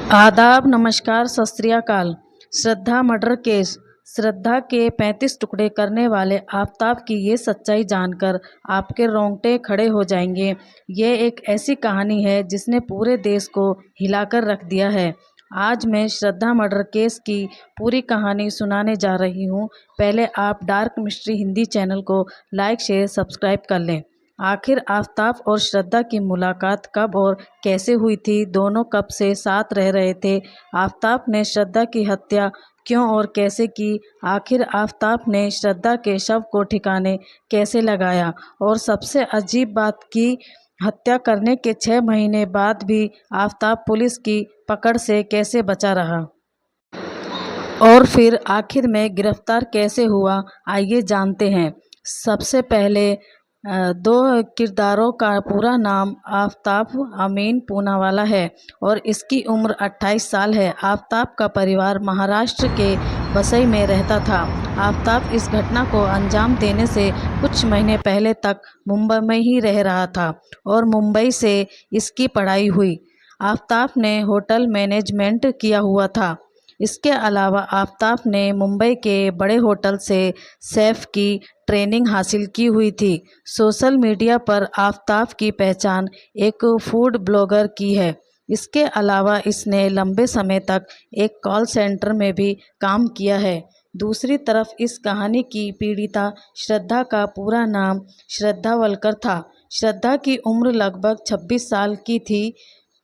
आदाब, नमस्कार, सत श्री अकाल। श्रद्धा मर्डर केस। श्रद्धा के 35 टुकड़े करने वाले आफताब की ये सच्चाई जानकर आपके रोंगटे खड़े हो जाएंगे। ये एक ऐसी कहानी है जिसने पूरे देश को हिलाकर रख दिया है। आज मैं श्रद्धा मर्डर केस की पूरी कहानी सुनाने जा रही हूँ। पहले आप डार्क मिस्ट्री हिंदी चैनल को लाइक, शेयर, सब्सक्राइब कर लें। आखिर आफताब और श्रद्धा की मुलाकात कब और कैसे हुई थी? दोनों कब से साथ रह रहे थे? आफताब ने श्रद्धा की हत्या क्यों और कैसे की? आखिर आफताब ने श्रद्धा के शव को ठिकाने कैसे लगाया? और सबसे अजीब बात की हत्या करने के 6 महीने बाद भी आफताब पुलिस की पकड़ से कैसे बचा रहा? और फिर आखिर में गिरफ्तार कैसे हुआ? आइए जानते हैं। सबसे पहले दो किरदारों का पूरा नाम आफताब अमीन पूनावाला है और इसकी उम्र 28 साल है। आफताब का परिवार महाराष्ट्र के वसई में रहता था। आफताब इस घटना को अंजाम देने से कुछ महीने पहले तक मुंबई में ही रह रहा था और मुंबई से इसकी पढ़ाई हुई। आफताब ने होटल मैनेजमेंट किया हुआ था। इसके अलावा आफताब ने मुंबई के बड़े होटल से शेफ़ की ट्रेनिंग हासिल की हुई थी। सोशल मीडिया पर आफताब की पहचान एक फूड ब्लॉगर की है। इसके अलावा इसने लंबे समय तक एक कॉल सेंटर में भी काम किया है। दूसरी तरफ इस कहानी की पीड़िता श्रद्धा का पूरा नाम श्रद्धा वलकर था। श्रद्धा की उम्र लगभग 26 साल की थी।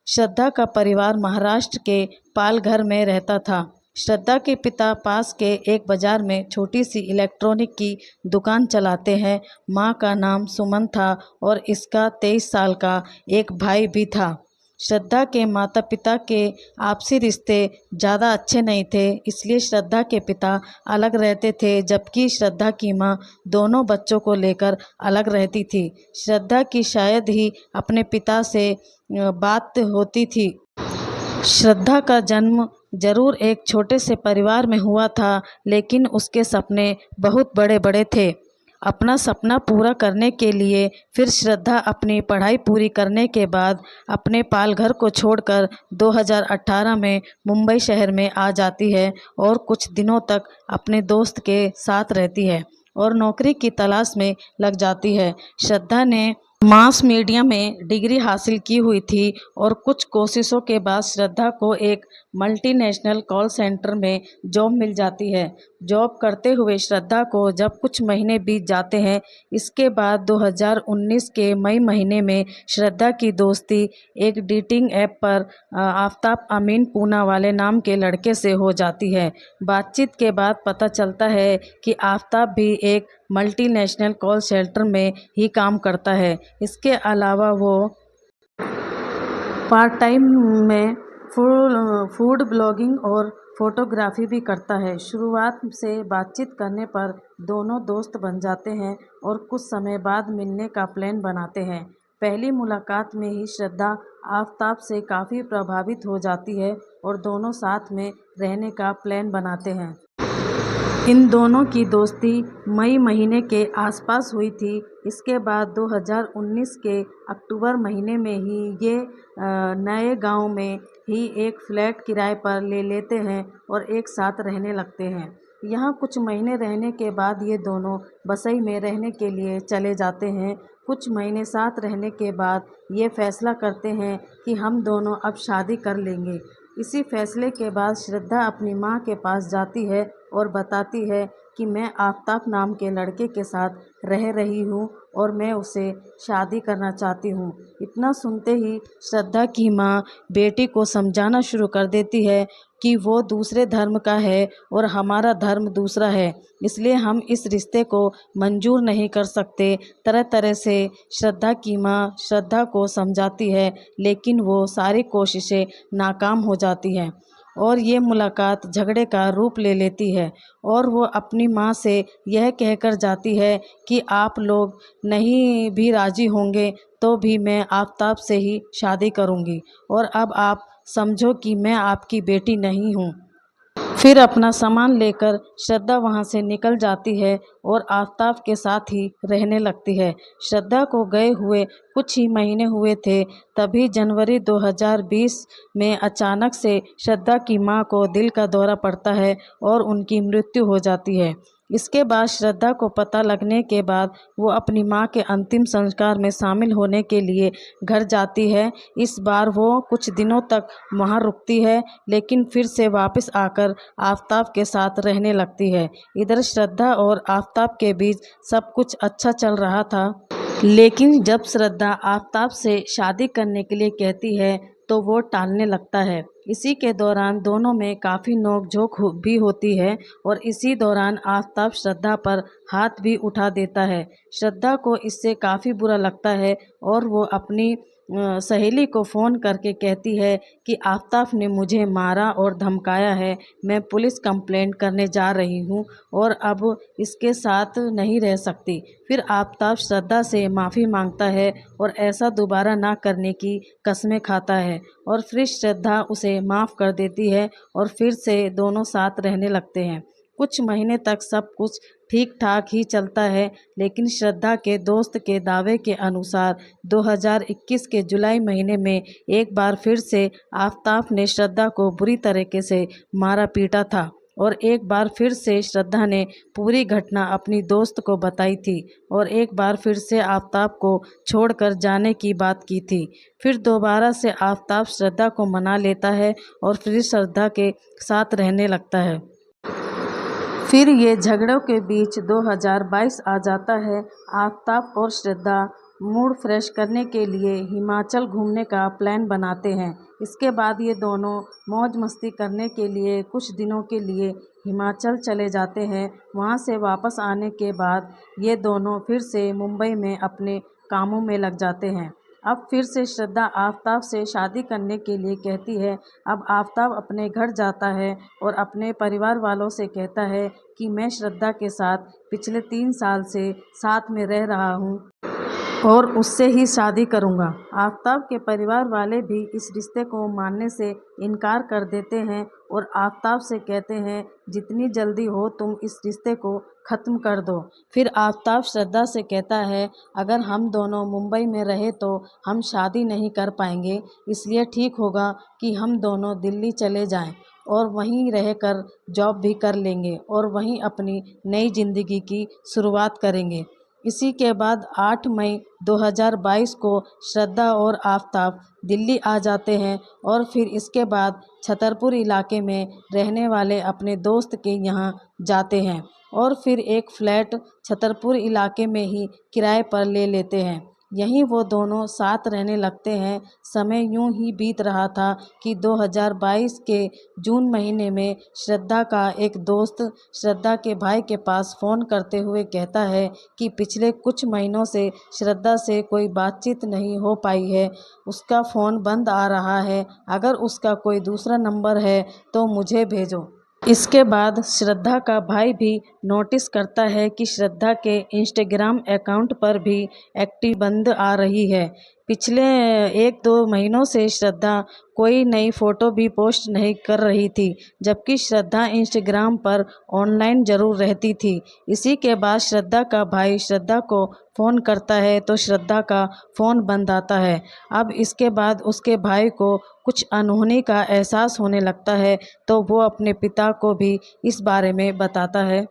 श्रद्धा का परिवार महाराष्ट्र के पालघर में रहता था। श्रद्धा के पिता पास के एक बाजार में छोटी सी इलेक्ट्रॉनिक की दुकान चलाते हैं। मां का नाम सुमन था और इसका 23 साल का एक भाई भी था। श्रद्धा के माता पिता के आपसी रिश्ते ज़्यादा अच्छे नहीं थे, इसलिए श्रद्धा के पिता अलग रहते थे जबकि श्रद्धा की मां दोनों बच्चों को लेकर अलग रहती थी। श्रद्धा की शायद ही अपने पिता से बात होती थी। श्रद्धा का जन्म जरूर एक छोटे से परिवार में हुआ था, लेकिन उसके सपने बहुत बड़े बड़े थे। अपना सपना पूरा करने के लिए फिर श्रद्धा अपनी पढ़ाई पूरी करने के बाद अपने पालघर को छोड़कर 2018 में मुंबई शहर में आ जाती है और कुछ दिनों तक अपने दोस्त के साथ रहती है और नौकरी की तलाश में लग जाती है। श्रद्धा ने मास मीडिया में डिग्री हासिल की हुई थी और कुछ कोशिशों के बाद श्रद्धा को एक मल्टीनेशनल कॉल सेंटर में जॉब मिल जाती है। जॉब करते हुए श्रद्धा को जब कुछ महीने बीत जाते हैं, इसके बाद 2019 के मई महीने में श्रद्धा की दोस्ती एक डेटिंग ऐप पर आफताब अमीन पूनावाले नाम के लड़के से हो जाती है। बातचीत के बाद पता चलता है कि आफताब भी एक मल्टीनेशनल कॉल सेंटर में ही काम करता है। इसके अलावा वो पार्ट टाइम में फूड ब्लॉगिंग और फोटोग्राफी भी करता है। शुरुआत से बातचीत करने पर दोनों दोस्त बन जाते हैं और कुछ समय बाद मिलने का प्लान बनाते हैं। पहली मुलाकात में ही श्रद्धा आफताब से काफ़ी प्रभावित हो जाती है और दोनों साथ में रहने का प्लान बनाते हैं। इन दोनों की दोस्ती मई महीने के आसपास हुई थी। इसके बाद 2019 के अक्टूबर महीने में ही ये नए गांव में ही एक फ्लैट किराए पर ले लेते हैं और एक साथ रहने लगते हैं। यहाँ कुछ महीने रहने के बाद ये दोनों वसई में रहने के लिए चले जाते हैं। कुछ महीने साथ रहने के बाद ये फैसला करते हैं कि हम दोनों अब शादी कर लेंगे। इसी फैसले के बाद श्रद्धा अपनी मां के पास जाती है और बताती है कि मैं आफताब नाम के लड़के के साथ रह रही हूँ और मैं उसे शादी करना चाहती हूँ। इतना सुनते ही श्रद्धा की माँ बेटी को समझाना शुरू कर देती है कि वो दूसरे धर्म का है और हमारा धर्म दूसरा है, इसलिए हम इस रिश्ते को मंजूर नहीं कर सकते। तरह तरह से श्रद्धा की माँ श्रद्धा को समझाती है, लेकिन वो सारी कोशिशें नाकाम हो जाती हैं और ये मुलाकात झगड़े का रूप ले लेती है और वो अपनी माँ से यह कहकर जाती है कि आप लोग नहीं भी राज़ी होंगे तो भी मैं आफताब से ही शादी करूँगी और अब आप समझो कि मैं आपकी बेटी नहीं हूँ। फिर अपना सामान लेकर श्रद्धा वहां से निकल जाती है और आफताब के साथ ही रहने लगती है। श्रद्धा को गए हुए कुछ ही महीने हुए थे, तभी जनवरी 2020 में अचानक से श्रद्धा की मां को दिल का दौरा पड़ता है और उनकी मृत्यु हो जाती है। इसके बाद श्रद्धा को पता लगने के बाद वो अपनी मां के अंतिम संस्कार में शामिल होने के लिए घर जाती है। इस बार वो कुछ दिनों तक वहां रुकती है, लेकिन फिर से वापस आकर आफताब के साथ रहने लगती है। इधर श्रद्धा और आफताब के बीच सब कुछ अच्छा चल रहा था, लेकिन जब श्रद्धा आफताब से शादी करने के लिए कहती है तो वो टालने लगता है। इसी के दौरान दोनों में काफ़ी नोक-झोंक भी होती है और इसी दौरान आफताब श्रद्धा पर हाथ भी उठा देता है। श्रद्धा को इससे काफ़ी बुरा लगता है और वो अपनी सहेली को फ़ोन करके कहती है कि आफताब ने मुझे मारा और धमकाया है, मैं पुलिस कंप्लेंट करने जा रही हूँ और अब इसके साथ नहीं रह सकती। फिर आफताब श्रद्धा से माफ़ी मांगता है और ऐसा दोबारा ना करने की कस्में खाता है और फिर श्रद्धा उसे माफ़ कर देती है और फिर से दोनों साथ रहने लगते हैं। कुछ महीने तक सब कुछ ठीक ठाक ही चलता है, लेकिन श्रद्धा के दोस्त के दावे के अनुसार 2021 के जुलाई महीने में एक बार फिर से आफताब ने श्रद्धा को बुरी तरीके से मारा पीटा था और एक बार फिर से श्रद्धा ने पूरी घटना अपनी दोस्त को बताई थी और एक बार फिर से आफताब को छोड़कर जाने की बात की थी। फिर दोबारा से आफताब श्रद्धा को मना लेता है और फिर श्रद्धा के साथ रहने लगता है। फिर ये झगड़ों के बीच 2022 आ जाता है। आफताब और श्रद्धा मूड फ्रेश करने के लिए हिमाचल घूमने का प्लान बनाते हैं। इसके बाद ये दोनों मौज मस्ती करने के लिए कुछ दिनों के लिए हिमाचल चले जाते हैं। वहाँ से वापस आने के बाद ये दोनों फिर से मुंबई में अपने कामों में लग जाते हैं। अब फिर से श्रद्धा आफताब से शादी करने के लिए कहती है। अब आफताब अपने घर जाता है और अपने परिवार वालों से कहता है कि मैं श्रद्धा के साथ पिछले 3 साल से साथ में रह रहा हूँ और उससे ही शादी करूँगा। आफताब के परिवार वाले भी इस रिश्ते को मानने से इनकार कर देते हैं और आफताब से कहते हैं जितनी जल्दी हो तुम इस रिश्ते को ख़त्म कर दो। फिर आफताब श्रद्धा से कहता है अगर हम दोनों मुंबई में रहे तो हम शादी नहीं कर पाएंगे, इसलिए ठीक होगा कि हम दोनों दिल्ली चले जाएं और वहीं रहकर जॉब भी कर लेंगे और वहीं अपनी नई ज़िंदगी की शुरुआत करेंगे। इसी के बाद 8 मई 2022 को श्रद्धा और आफताब दिल्ली आ जाते हैं और फिर इसके बाद छतरपुर इलाके में रहने वाले अपने दोस्त के यहाँ जाते हैं और फिर एक फ्लैट छतरपुर इलाके में ही किराए पर ले लेते हैं। यहीं वो दोनों साथ रहने लगते हैं। समय यूं ही बीत रहा था कि 2022 के जून महीने में श्रद्धा का एक दोस्त श्रद्धा के भाई के पास फ़ोन करते हुए कहता है कि पिछले कुछ महीनों से श्रद्धा से कोई बातचीत नहीं हो पाई है, उसका फ़ोन बंद आ रहा है, अगर उसका कोई दूसरा नंबर है तो मुझे भेजो। इसके बाद श्रद्धा का भाई भी नोटिस करता है कि श्रद्धा के इंस्टाग्राम अकाउंट पर भी एक्टिव बंद आ रही है। पिछले 1-2 महीनों से श्रद्धा कोई नई फ़ोटो भी पोस्ट नहीं कर रही थी, जबकि श्रद्धा इंस्टाग्राम पर ऑनलाइन ज़रूर रहती थी। इसी के बाद श्रद्धा का भाई श्रद्धा को फ़ोन करता है तो श्रद्धा का फ़ोन बंद आता है। अब इसके बाद उसके भाई को कुछ अनहोनी का एहसास होने लगता है, तो वो अपने पिता को भी इस बारे में बताता है।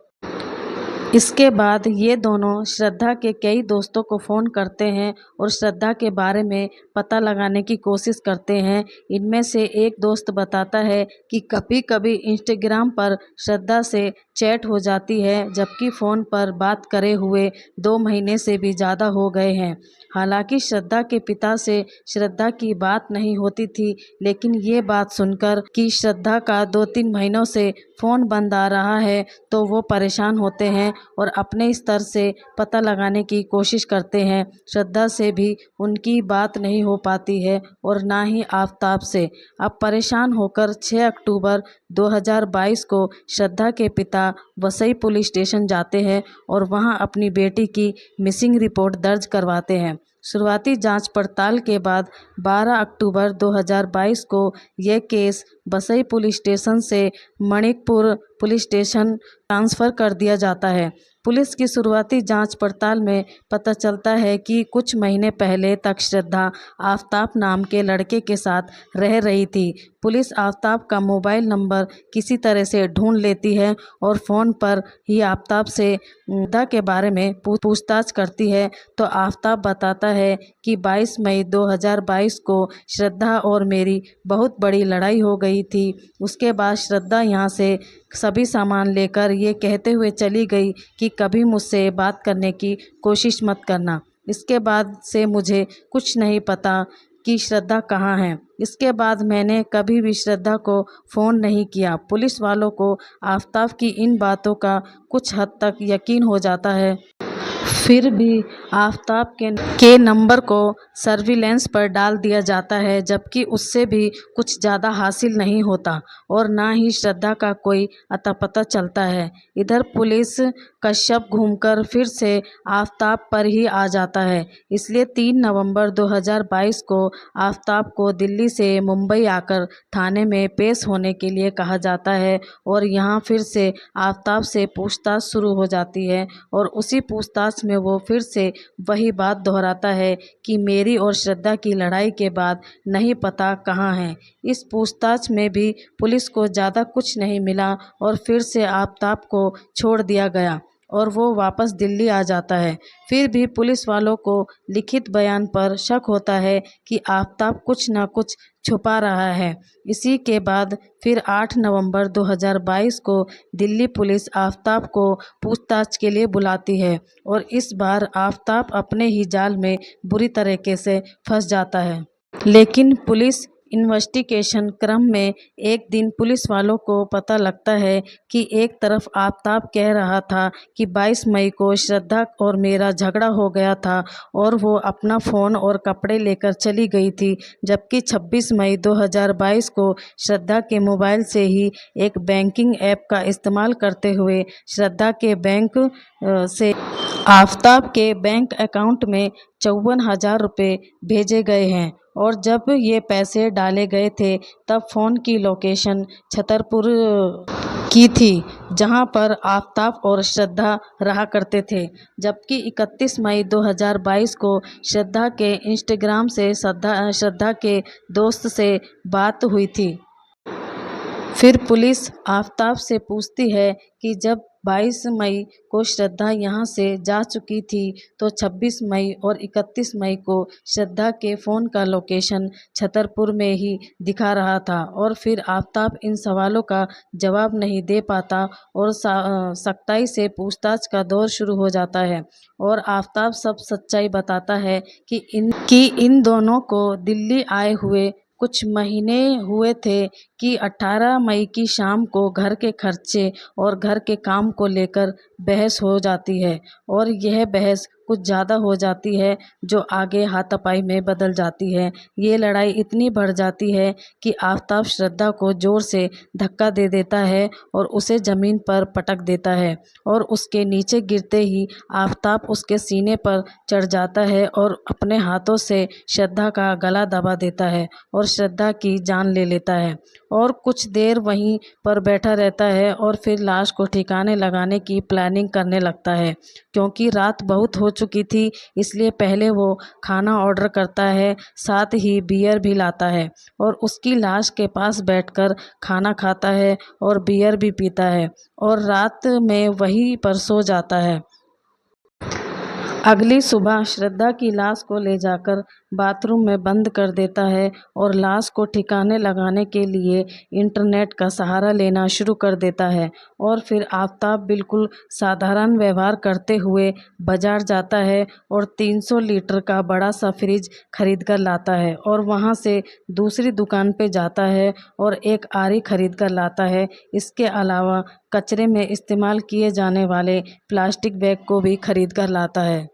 इसके बाद ये दोनों श्रद्धा के कई दोस्तों को फ़ोन करते हैं और श्रद्धा के बारे में पता लगाने की कोशिश करते हैं। इनमें से एक दोस्त बताता है कि कभी कभी इंस्टाग्राम पर श्रद्धा से चैट हो जाती है, जबकि फ़ोन पर बात करे हुए 2 महीने से भी ज़्यादा हो गए हैं। हालांकि श्रद्धा के पिता से श्रद्धा की बात नहीं होती थी, लेकिन ये बात सुनकर कि श्रद्धा का 2-3 महीनों से फ़ोन बंद आ रहा है तो वो परेशान होते हैं और अपने स्तर से पता लगाने की कोशिश करते हैं। श्रद्धा से भी उनकी बात नहीं हो पाती है और ना ही आफताब से। अब परेशान होकर 6 अक्टूबर 2022 को श्रद्धा के पिता वसई पुलिस स्टेशन जाते हैं और वहां अपनी बेटी की मिसिंग रिपोर्ट दर्ज करवाते हैं। शुरुआती जांच पड़ताल के बाद 12 अक्टूबर 2022 को यह केस बसई पुलिस स्टेशन से मणिकपुर पुलिस स्टेशन ट्रांसफ़र कर दिया जाता है। पुलिस की शुरुआती जांच पड़ताल में पता चलता है कि कुछ महीने पहले तक श्रद्धा आफताब नाम के लड़के के साथ रह रही थी। पुलिस आफताब का मोबाइल नंबर किसी तरह से ढूंढ लेती है और फ़ोन पर ही आफताब से श्रद्धा के बारे में पूछताछ करती है, तो आफताब बताता है कि 22 मई 2022 को श्रद्धा और मेरी बहुत बड़ी लड़ाई हो गई थी। उसके बाद श्रद्धा यहाँ से सभी सामान लेकर ये कहते हुए चली गई कि कभी मुझसे बात करने की कोशिश मत करना। इसके बाद से मुझे कुछ नहीं पता कि श्रद्धा कहाँ है। इसके बाद मैंने कभी भी श्रद्धा को फ़ोन नहीं किया। पुलिस वालों को आफताब की इन बातों का कुछ हद तक यकीन हो जाता है। फिर भी आफताब के नंबर को सर्विलेंस पर डाल दिया जाता है, जबकि उससे भी कुछ ज़्यादा हासिल नहीं होता और ना ही श्रद्धा का कोई अता पता चलता है। इधर पुलिस का शव घूमकर फिर से आफताब पर ही आ जाता है। इसलिए 3 नवंबर 2022 को आफताब को दिल्ली से मुंबई आकर थाने में पेश होने के लिए कहा जाता है और यहाँ फिर से आफताब से पूछताछ शुरू हो जाती है और उसी पूछताछ में वो फिर से वही बात दोहराता है कि मेरी और श्रद्धा की लड़ाई के बाद नहीं पता कहाँ है। इस पूछताछ में भी पुलिस को ज़्यादा कुछ नहीं मिला और फिर से आफताब को छोड़ दिया गया और वो वापस दिल्ली आ जाता है। फिर भी पुलिस वालों को लिखित बयान पर शक होता है कि आफताब कुछ न कुछ छुपा रहा है। इसी के बाद फिर 8 नवंबर 2022 को दिल्ली पुलिस आफताब को पूछताछ के लिए बुलाती है और इस बार आफताब अपने ही जाल में बुरी तरीके से फंस जाता है। लेकिन पुलिस इन्वेस्टिगेशन क्रम में एक दिन पुलिस वालों को पता लगता है कि एक तरफ आफताब कह रहा था कि 22 मई को श्रद्धा और मेरा झगड़ा हो गया था और वो अपना फ़ोन और कपड़े लेकर चली गई थी, जबकि 26 मई 2022 को श्रद्धा के मोबाइल से ही एक बैंकिंग ऐप का इस्तेमाल करते हुए श्रद्धा के बैंक से आफताब के बैंक अकाउंट में 54,000 रुपये भेजे गए हैं और जब ये पैसे डाले गए थे तब फ़ोन की लोकेशन छतरपुर की थी, जहां पर आफताब और श्रद्धा रहा करते थे। जबकि 31 मई 2022 को श्रद्धा के इंस्टाग्राम से श्रद्धा के दोस्त से बात हुई थी। फिर पुलिस आफताब से पूछती है कि जब 22 मई को श्रद्धा यहाँ से जा चुकी थी तो 26 मई और 31 मई को श्रद्धा के फ़ोन का लोकेशन छतरपुर में ही दिखा रहा था और फिर आफताब इन सवालों का जवाब नहीं दे पाता और सख्ताई से पूछताछ का दौर शुरू हो जाता है और आफताब सब सच्चाई बताता है कि इन दोनों को दिल्ली आए हुए कुछ महीने हुए थे कि 18 मई की शाम को घर के खर्चे और घर के काम को लेकर बहस हो जाती है और यह बहस कुछ ज़्यादा हो जाती है जो आगे हाथापाई में बदल जाती है। ये लड़ाई इतनी बढ़ जाती है कि आफताब श्रद्धा को ज़ोर से धक्का दे देता है और उसे ज़मीन पर पटक देता है और उसके नीचे गिरते ही आफताब उसके सीने पर चढ़ जाता है और अपने हाथों से श्रद्धा का गला दबा देता है और श्रद्धा की जान ले लेता है और कुछ देर वहीं पर बैठा रहता है और फिर लाश को ठिकाने लगाने की प्लानिंग करने लगता है। क्योंकि रात बहुत हो चुकी थी इसलिए पहले वो खाना ऑर्डर करता है, साथ ही बियर भी लाता है और उसकी लाश के पास बैठकर खाना खाता है और बियर भी पीता है और रात में वहीं पर सो जाता है। अगली सुबह श्रद्धा की लाश को ले जाकर बाथरूम में बंद कर देता है और लाश को ठिकाने लगाने के लिए इंटरनेट का सहारा लेना शुरू कर देता है और फिर आफताब बिल्कुल साधारण व्यवहार करते हुए बाजार जाता है और 300 लीटर का बड़ा सा फ्रिज खरीद कर लाता है और वहां से दूसरी दुकान पे जाता है और एक आरी खरीद कर लाता है। इसके अलावा कचरे में इस्तेमाल किए जाने वाले प्लास्टिक बैग को भी खरीद कर लाता है।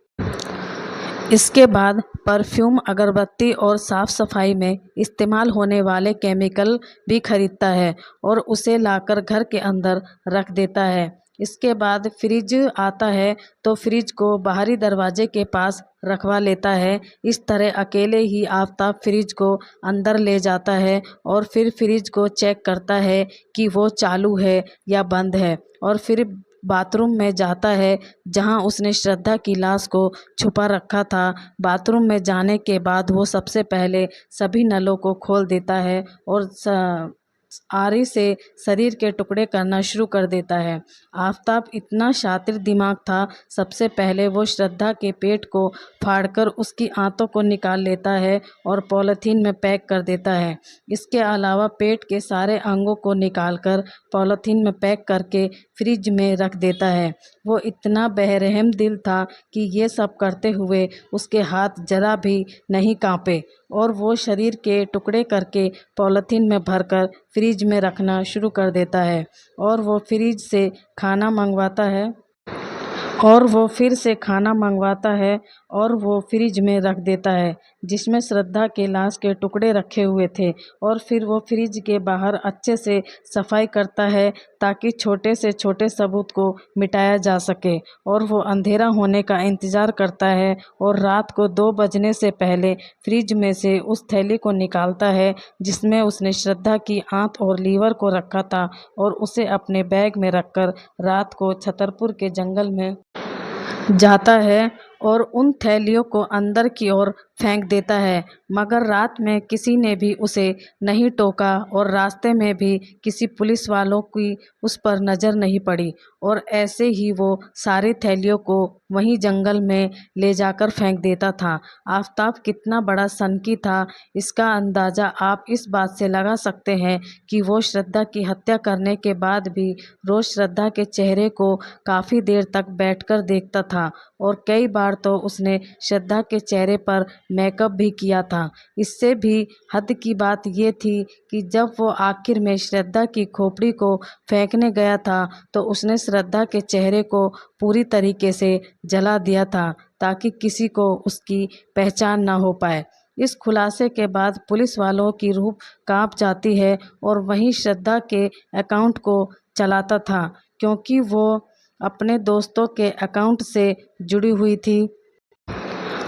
इसके बाद परफ्यूम, अगरबत्ती और साफ़ सफाई में इस्तेमाल होने वाले केमिकल भी खरीदता है और उसे लाकर घर के अंदर रख देता है। इसके बाद फ्रिज आता है तो फ्रिज को बाहरी दरवाजे के पास रखवा लेता है। इस तरह अकेले ही आफताब फ्रिज को अंदर ले जाता है और फिर फ्रिज को चेक करता है कि वो चालू है या बंद है, और फिर बाथरूम में जाता है जहां उसने श्रद्धा की लाश को छुपा रखा था। बाथरूम में जाने के बाद वो सबसे पहले सभी नलों को खोल देता है और आरी से शरीर के टुकड़े करना शुरू कर देता है। आफताब इतना शातिर दिमाग था, सबसे पहले वो श्रद्धा के पेट को फाड़कर उसकी आंतों को निकाल लेता है और पॉलीथीन में पैक कर देता है। इसके अलावा पेट के सारे अंगों को निकालकर पॉलीथीन में पैक करके फ्रिज में रख देता है। वो इतना बेरहम दिल था कि ये सब करते हुए उसके हाथ जरा भी नहीं कांपे, और वो शरीर के टुकड़े करके पॉलीथीन में भरकर फ्रिज में रखना शुरू कर देता है। और वो फ्रिज से खाना मंगवाता है और वो फिर से खाना मंगवाता है और वो फ्रिज में रख देता है जिसमें श्रद्धा के लाश के टुकड़े रखे हुए थे। और फिर वो फ्रिज के बाहर अच्छे से सफाई करता है ताकि छोटे से छोटे सबूत को मिटाया जा सके। और वो अंधेरा होने का इंतज़ार करता है और रात को 2 बजने से पहले फ्रिज में से उस थैली को निकालता है जिसमें उसने श्रद्धा की आंत और लीवर को रखा था, और उसे अपने बैग में रखकर रात को छतरपुर के जंगल में जाता है और उन थैलियों को अंदर की ओर फेंक देता है। मगर रात में किसी ने भी उसे नहीं टोका और रास्ते में भी किसी पुलिस वालों की उस पर नज़र नहीं पड़ी, और ऐसे ही वो सारी थैलियों को वहीं जंगल में ले जाकर फेंक देता था। आफताब कितना बड़ा सनकी था, इसका अंदाज़ा आप इस बात से लगा सकते हैं कि वो श्रद्धा की हत्या करने के बाद भी रोज़ श्रद्धा के चेहरे को काफ़ी देर तक बैठकर देखता था, और कई बार तो उसने श्रद्धा के चेहरे पर मेकअप भी किया था। इससे भी हद की बात ये थी कि जब वो आखिर में श्रद्धा की खोपड़ी को फेंकने गया था तो उसने श्रद्धा के चेहरे को पूरी तरीके से जला दिया था ताकि किसी को उसकी पहचान ना हो पाए। इस खुलासे के बाद पुलिस वालों की रूह कांप जाती है, और वहीं श्रद्धा के अकाउंट को चलाता था क्योंकि वो अपने दोस्तों के अकाउंट से जुड़ी हुई थी।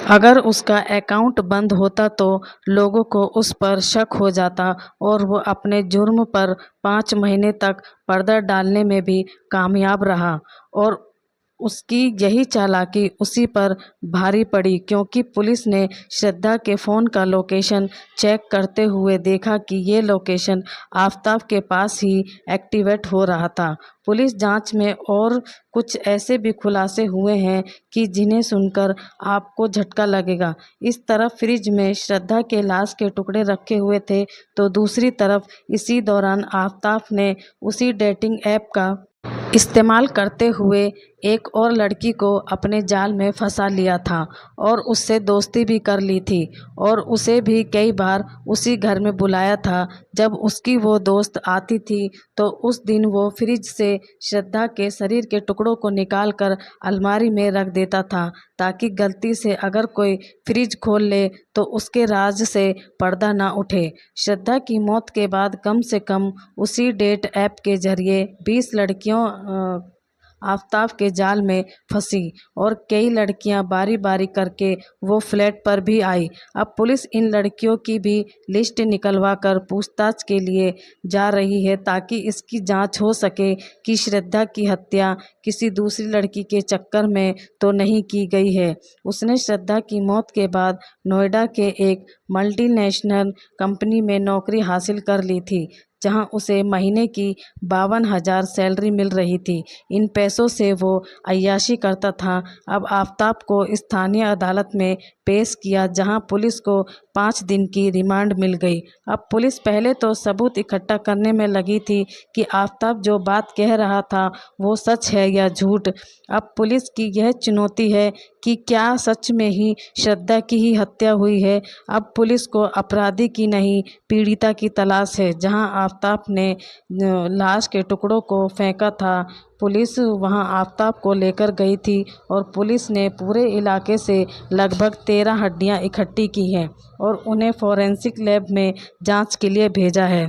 अगर उसका अकाउंट बंद होता तो लोगों को उस पर शक हो जाता, और वो अपने जुर्म पर 5 महीने तक पर्दा डालने में भी कामयाब रहा। और उसकी यही चालाकी उसी पर भारी पड़ी क्योंकि पुलिस ने श्रद्धा के फ़ोन का लोकेशन चेक करते हुए देखा कि ये लोकेशन आफताब के पास ही एक्टिवेट हो रहा था। पुलिस जांच में और कुछ ऐसे भी खुलासे हुए हैं कि जिन्हें सुनकर आपको झटका लगेगा। इस तरफ फ्रिज में श्रद्धा के लाश के टुकड़े रखे हुए थे, तो दूसरी तरफ इसी दौरान आफताब ने उसी डेटिंग ऐप का इस्तेमाल करते हुए एक और लड़की को अपने जाल में फंसा लिया था और उससे दोस्ती भी कर ली थी, और उसे भी कई बार उसी घर में बुलाया था। जब उसकी वो दोस्त आती थी तो उस दिन वो फ्रिज से श्रद्धा के शरीर के टुकड़ों को निकालकर अलमारी में रख देता था ताकि गलती से अगर कोई फ्रिज खोल ले तो उसके राज से पर्दा ना उठे। श्रद्धा की मौत के बाद कम से कम उसी डेट ऐप के जरिए 20 लड़कियों आफताब के जाल में फंसी, और कई लड़कियां बारी बारी करके वो फ्लैट पर भी आई। अब पुलिस इन लड़कियों की भी लिस्ट निकलवा कर पूछताछ के लिए जा रही है ताकि इसकी जांच हो सके कि श्रद्धा की हत्या किसी दूसरी लड़की के चक्कर में तो नहीं की गई है। उसने श्रद्धा की मौत के बाद नोएडा के एक मल्टीनेशनल कंपनी में नौकरी हासिल कर ली थी जहां उसे महीने की 52,000 सैलरी मिल रही थी। इन पैसों से वो अय्याशी करता था। अब आफताब को स्थानीय अदालत में पेश किया जहां पुलिस को 5 दिन की रिमांड मिल गई। अब पुलिस पहले तो सबूत इकट्ठा करने में लगी थी कि आफताब जो बात कह रहा था वो सच है या झूठ। अब पुलिस की यह चुनौती है कि क्या सच में ही श्रद्धा की ही हत्या हुई है। अब पुलिस को अपराधी की नहीं पीड़िता की तलाश है। जहां आफताब ने लाश के टुकड़ों को फेंका था, पुलिस वहां आफताब को लेकर गई थी और पुलिस ने पूरे इलाके से लगभग 13 हड्डियां इकट्ठी की हैं और उन्हें फॉरेंसिक लैब में जांच के लिए भेजा है।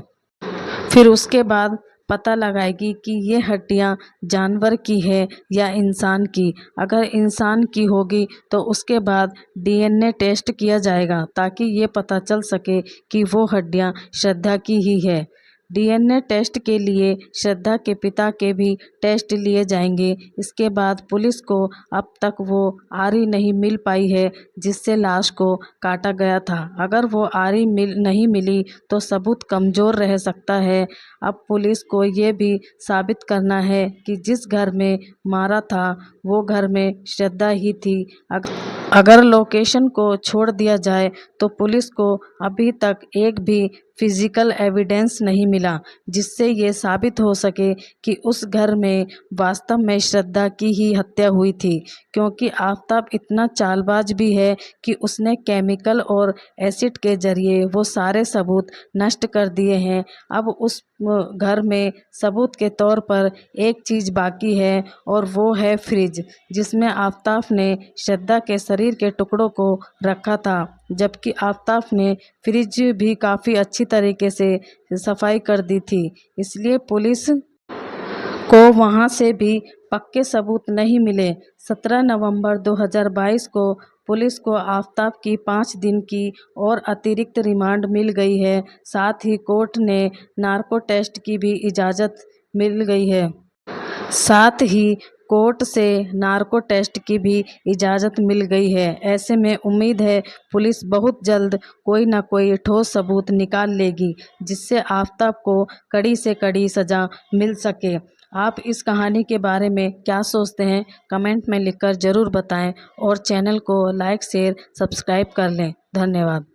फिर उसके बाद पता लगाएगी कि ये हड्डियां जानवर की है या इंसान की। अगर इंसान की होगी तो उसके बाद डीएनए टेस्ट किया जाएगा ताकि ये पता चल सके कि वो हड्डियां श्रद्धा की ही है। डीएनए टेस्ट के लिए श्रद्धा के पिता के भी टेस्ट लिए जाएंगे। इसके बाद पुलिस को अब तक वो आरी नहीं मिल पाई है जिससे लाश को काटा गया था। अगर वो आरी नहीं मिली तो सबूत कमज़ोर रह सकता है। अब पुलिस को ये भी साबित करना है कि जिस घर में मारा था वो घर में श्रद्धा ही थी। अगर लोकेशन को छोड़ दिया जाए तो पुलिस को अभी तक एक भी फिजिकल एविडेंस नहीं मिला जिससे ये साबित हो सके कि उस घर में वास्तव में श्रद्धा की ही हत्या हुई थी, क्योंकि आफताब इतना चालबाज भी है कि उसने केमिकल और एसिड के जरिए वो सारे सबूत नष्ट कर दिए हैं। अब उस घर में सबूत के तौर पर एक चीज़ बाकी है और वो है फ्रिज, जिसमें आफताब ने श्रद्धा के शरीर के टुकड़ों को रखा था, जबकि आफताब ने फ्रिज भी काफ़ी अच्छी तरीके से सफाई कर दी थी। इसलिए पुलिस को वहां से भी पक्के सबूत नहीं मिले। 17 नवंबर 2022 को पुलिस को आफताब की 5 दिन की और अतिरिक्त रिमांड मिल गई है। साथ ही कोर्ट ने नार्को टेस्ट की भी इजाज़त मिल गई है। साथ ही कोर्ट से नार्को टेस्ट की भी इजाज़त मिल गई है। ऐसे में उम्मीद है पुलिस बहुत जल्द कोई ना कोई ठोस सबूत निकाल लेगी जिससे आफताब को कड़ी से कड़ी सज़ा मिल सके। आप इस कहानी के बारे में क्या सोचते हैं कमेंट में लिखकर ज़रूर बताएं और चैनल को लाइक शेयर सब्सक्राइब कर लें। धन्यवाद।